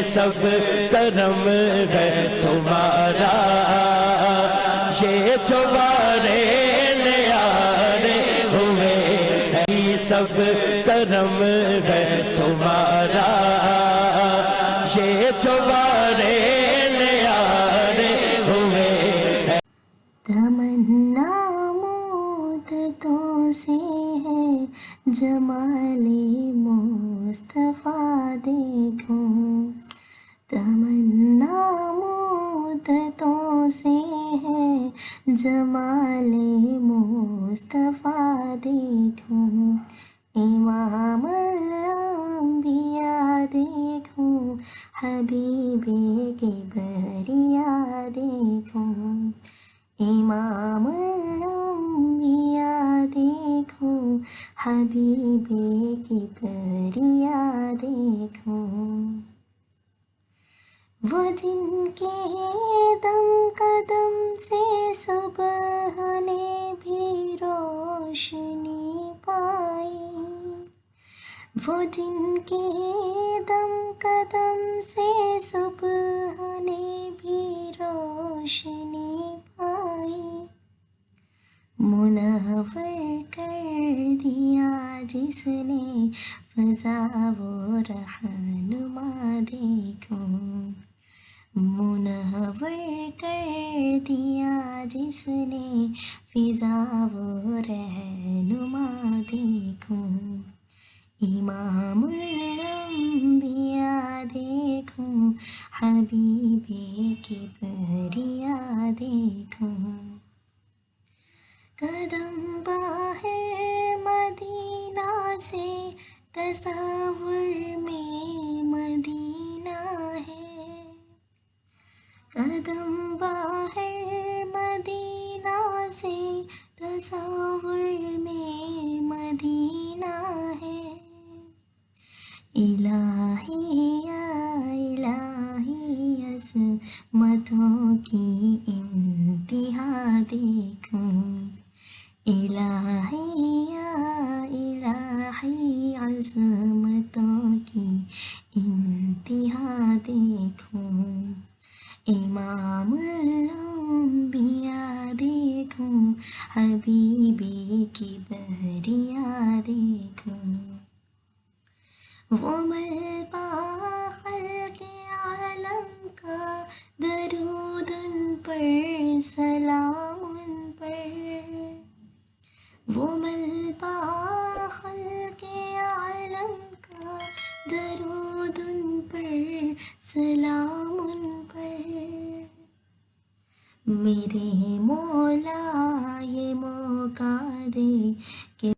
سب کرم ہے تمہارا، یہ جو والدین نیارے ہوئے ہیں سب کرم ہے تمہارا، یہ جو والدین نیارے ہوئے ہیں۔ تمنا مدتوں سے ہے جمال مصطفیٰ دیکھوں، تمنا مدتوں سے ہے جمال مصطفیٰ دیکھوں، امام الانبیاء دیکھوں، حبیب کبریا دیکھوں، امام الانبیاء دیکھوں، حبیب کبریا دیکھوں، وہ جن کے دم قدم سے صبح نے بھی روشنی پائی، وہ جن کے دم قدم سے صبح نے بھی روشنی پائی، منور کر دیا جس نے فضا و رہنما دیکھوں، منور کر دیا جس نے فضا و رہنما دیکھوں، امام الانبیاء دیکھوں، حبیب کبریا دیکھوں، قدم باہر مدینہ سے تصور میں مدینہ ہے، قدم باہر مدینہ سے تصور میں مدینہ ہے، الہی یا الہی عظمتوں کی انتہا دیکھوں، الہی یا الہی عظمتوں کی انتہا دیکھوں، امام الانبیاء دیکھوں، حبیب کبریا دیکھوں، وہ ملبہ خلق عالم کا درود ان پر سلام ان پر، وہ ملبہ خلق عالم کا درود ان پر سلام ان پر، میرے مولا یہ موقع دے کہ